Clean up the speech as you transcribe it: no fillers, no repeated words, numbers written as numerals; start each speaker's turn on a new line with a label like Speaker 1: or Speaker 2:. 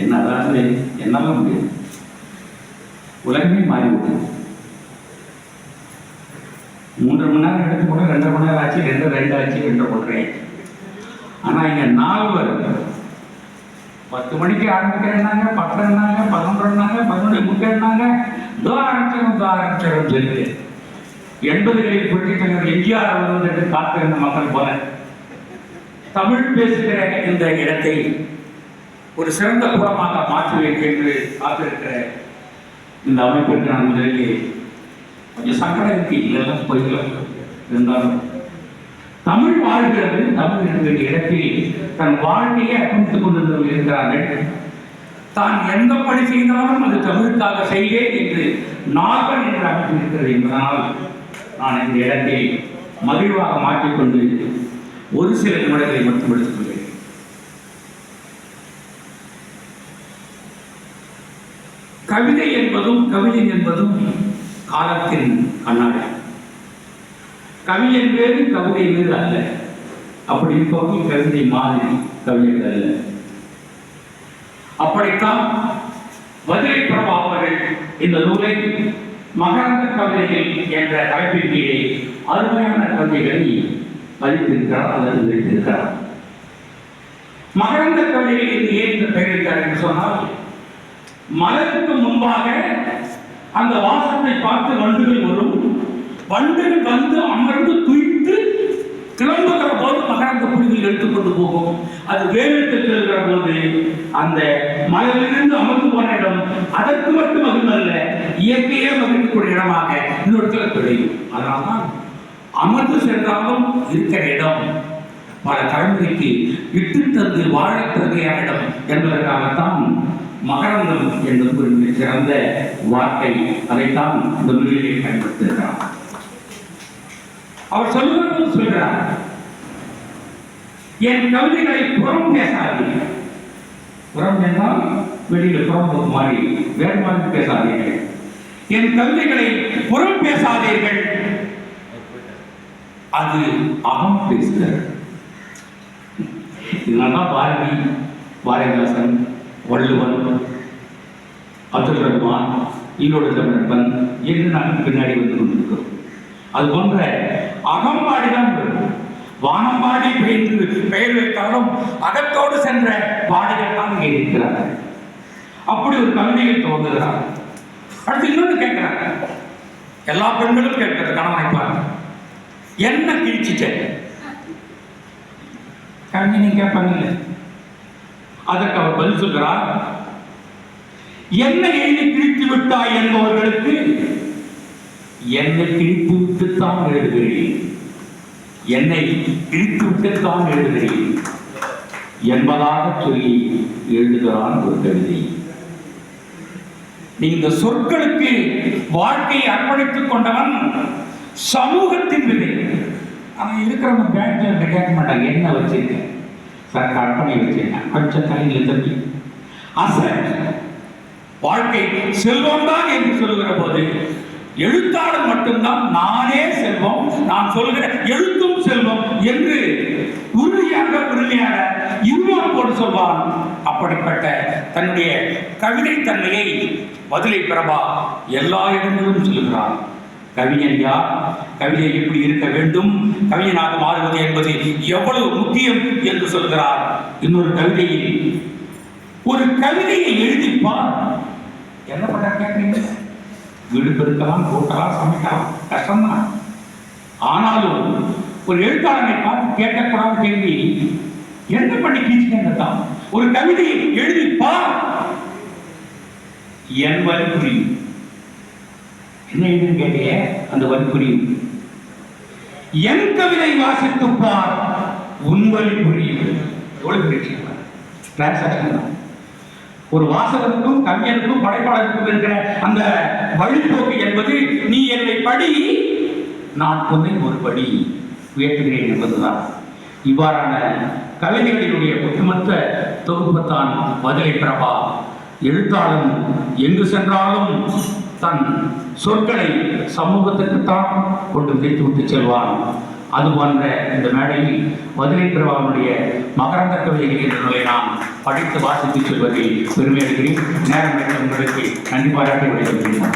Speaker 1: என்ன அதாவது என்னால முடியாது. உலகமே மாறிவிட்டது. 3 மணி நேரம் எடுத்து போட 2.5 மணி நேரம் ஆச்சு, 2 ஆச்சு, 2.5 ஆச்சு. ஆனால் இங்கே 4 வருது. 10 மணிக்கு ஆரம்பிக்கிறேன்னாங்க, 10:00ன்னாங்க, 11:00ன்னாங்க, 11:30ன்னாங்க. ஆரம்பிச்சிடும் சொல்லிட்டு 80களில் புரட்சித் தலைவர் எம்ஜிஆர் வருவது என்று காத்திருந்த மக்கள் போல தமிழ் பேசுகிற இந்த இடத்தை ஒரு சிறந்த கூடமாக மாற்றுவேன் என்று காத்திருக்கிற இந்த அமைப்பிற்கு நான் முதலில் கொஞ்சம் சங்கடம் இருக்கு. இல்லைன்னா போய்க்கலாம். இருந்தாலும் தமிழ் வாழ்கிறது. தமிழ் என்கிற இடத்தில் தன் வாழ்க்கையை அர்ப்பணித்துக் கொண்டு இருக்கிறார்கள். தான் எந்த பணி செய்தாலும் அது தமிழுக்காக செய்வேன் என்று நாகன் என்று அமைப்பு இருக்கிறது என்பதனால் நான் இந்த இடத்தை மகிழ்வாக மாற்றிக்கொண்டு ஒரு சில நிமிடங்களை மட்டும் எடுத்துக் கொள்கிறேன். கவிதை என்பதும் கவிஞன் என்பதும் காலத்தின் கண்ணாடி. கவிஞன் வேறு கவிதை வேறு அல்ல. அப்படி இருப்பவர்கள் கவிதை மாதிரி கவிஞர்கள் அல்ல. அப்படித்தான் மதுரை பிரபா அவர்கள் இந்த நூலை மகரந்த கவிதைகள் என்ற தலைப்பின் கீழே அருமையான கவிதைகளை பதித்திருக்கிறார் அல்லது வைத்திருக்கிறார். மகரந்த கவிதைகள் என்று ஏன் இந்த பெயரிட்டார் என்று சொன்னால், மலருக்கு முன்பாக அந்த வாசத்தை பார்த்து வண்டுகள் வரும். வண்டுகள் வந்து அமர்ந்து துய்த்து கிளம்புகிற போது மகரந்த புலிகள் எடுத்துக்கொண்டு போகும். அது வேலைக்கு செல்கிற போது அந்த மலரிலிருந்து அமர்ந்து போன இடம் அதற்கு மட்டும் மகிழ்வல்ல, இயற்கையே மகிழ்ச்சிக்கூடிய இடமாக இன்னொருத்தர கிடையும். அதனால்தான் அமர்ந்து சென்றாலும் இருக்கிற இடம் பல தலைமுறைக்கு இட்டு தந்து வாழ தகுதியான இடம் என்பதற்காகத்தான் மகரந்தம் என்பது ஒரு மிக சிறந்த வார்த்தை. அதைத்தான் இந்த நூலிலே பயன்படுத்துகிறார். அவர் சொல்கிறார், என் கவிதைகளை புறம் பேசாதீர்கள். புறம் என்றால் வெளியில் புறம் மாறி வேறு மாதிரி பேசாதீர்கள். என் கவிதைகளை புறம் பேசாதீர்கள், அது அகம் பேசுகிறது. இதனால்தான் பாரதி, பாரதிதாசன், வள்ளுவன், அப்துல் ரஹ்மான், ஈரோடு தமிழப்பன் என்று நாங்கள் பின்னாடி வந்து கொண்டிருக்கிறோம். அது போன்ற அகம்பாடிதான் வானம்பாடி பெயர் வைத்தாலும் அகத்தோடு சென்ற பாடிகள் தான் இங்கே இருக்கிறார்கள். அப்படி ஒரு கவிதையை துவங்குகிறார். அடுத்து இன்னொன்று கேட்கிறாங்க. எல்லா பெண்களும் கேட்கிறது கணவனை பார்த்து, என்ன கிழிச்சிட்ட கண்ணி நீ கேட்பாங்க. அதற்கு அவர் பதில் சொல்கிறார், என்ன எழுதி கிழித்து விட்டாய் என்பவர்களுக்கு என்னை கிழித்து விட்டுத்தான் எழுதுகிறேன், என்னை கிழித்து விட்டுத்தான் எழுதுகிறேன் என்பதாக சொல்லி எழுதுகிறான் ஒரு கவிதை. நீ இந்த சொற்களுக்கு வாழ்க்கையை அர்ப்பணித்துக் கொண்டவன் சமூகத்தின் விதை. அவன் இருக்கிறவங்க பேங்க்ல கேட்க மாட்டாங்க, என்ன வச்சிருக்கேன் சார், கற்பனை வச்சிருக்கேன், கொஞ்சம் தலையில் தம்பி ஆசை. வாழ்க்கை செல்வம் தான் என்று சொல்லுகிற போது எழுத்தாளர் மட்டும்தான் நானே செல்வம், நான் சொல்கிற எழுத்தும் செல்வம் என்று உறுதியாக இருமாப்போடு சொல்வான். அப்படிப்பட்ட தன்னுடைய கவிதை தன்மையை மதுரை பிரபா எல்லா இடங்களிலும் சொல்லுகிறான். கவிஞன் யார், கவிதை எப்படி இருக்க வேண்டும், கவிஞனாக மாறுவது என்பது எவ்வளவு முக்கியம் என்று சொல்கிறார். இன்னொரு கவிதையில் ஒரு கவிதையை எழுதிப்பார். என்ன பண்ண கேட்கிறீங்க? வீடு பெருக்கலாம், கூட்டலாம், சமைக்கலாம், கஷ்டம்தான். ஆனாலும் ஒரு எழுத்தாளனை பார்த்து கேட்கக்கூடாத கேள்வி, என்ன பண்ணி கீழ்தான் ஒரு கவிதையை எழுதிப்பார். என் வரி புரியும். என்ன எழுதுன்னு கேட்டே அந்த வரி புரியும். என் கவிதை வாசித்துப்பார், உன் வரி புரியும். எவ்வளவு டிரான்சாக்ஷன் தான். ஒரு வாசகருக்கும் கவிஞருக்கும் படைப்பாளருக்கும் இருக்கிற அந்த வழிபோக்கு என்பது, நீ என்னை படி, நான் உன்னை ஒரு படி உயர்த்துகிறேன் என்பதுதான். இவ்வாறான கவிதைகளினுடைய ஒட்டுமொத்த தொகுப்புத்தான் மதுரை பிரபா. எழுத்தாளன் எங்கு சென்றாலும் தன் சொற்களை சமூகத்துக்குத்தான் கொண்டு விட்டு செல்வான். அதுபோன்ற இந்த மேடையில் மதுரை பிரபாவனுடைய மகரந்த கவிதைகள் என்ற நூலை நான் படித்து வாசித்து சொல்வதில் பெருமை அடைகிறேன். நேரம் உங்களுக்கு நன்றி பாராட்டி விடைபெறுகிறேன்.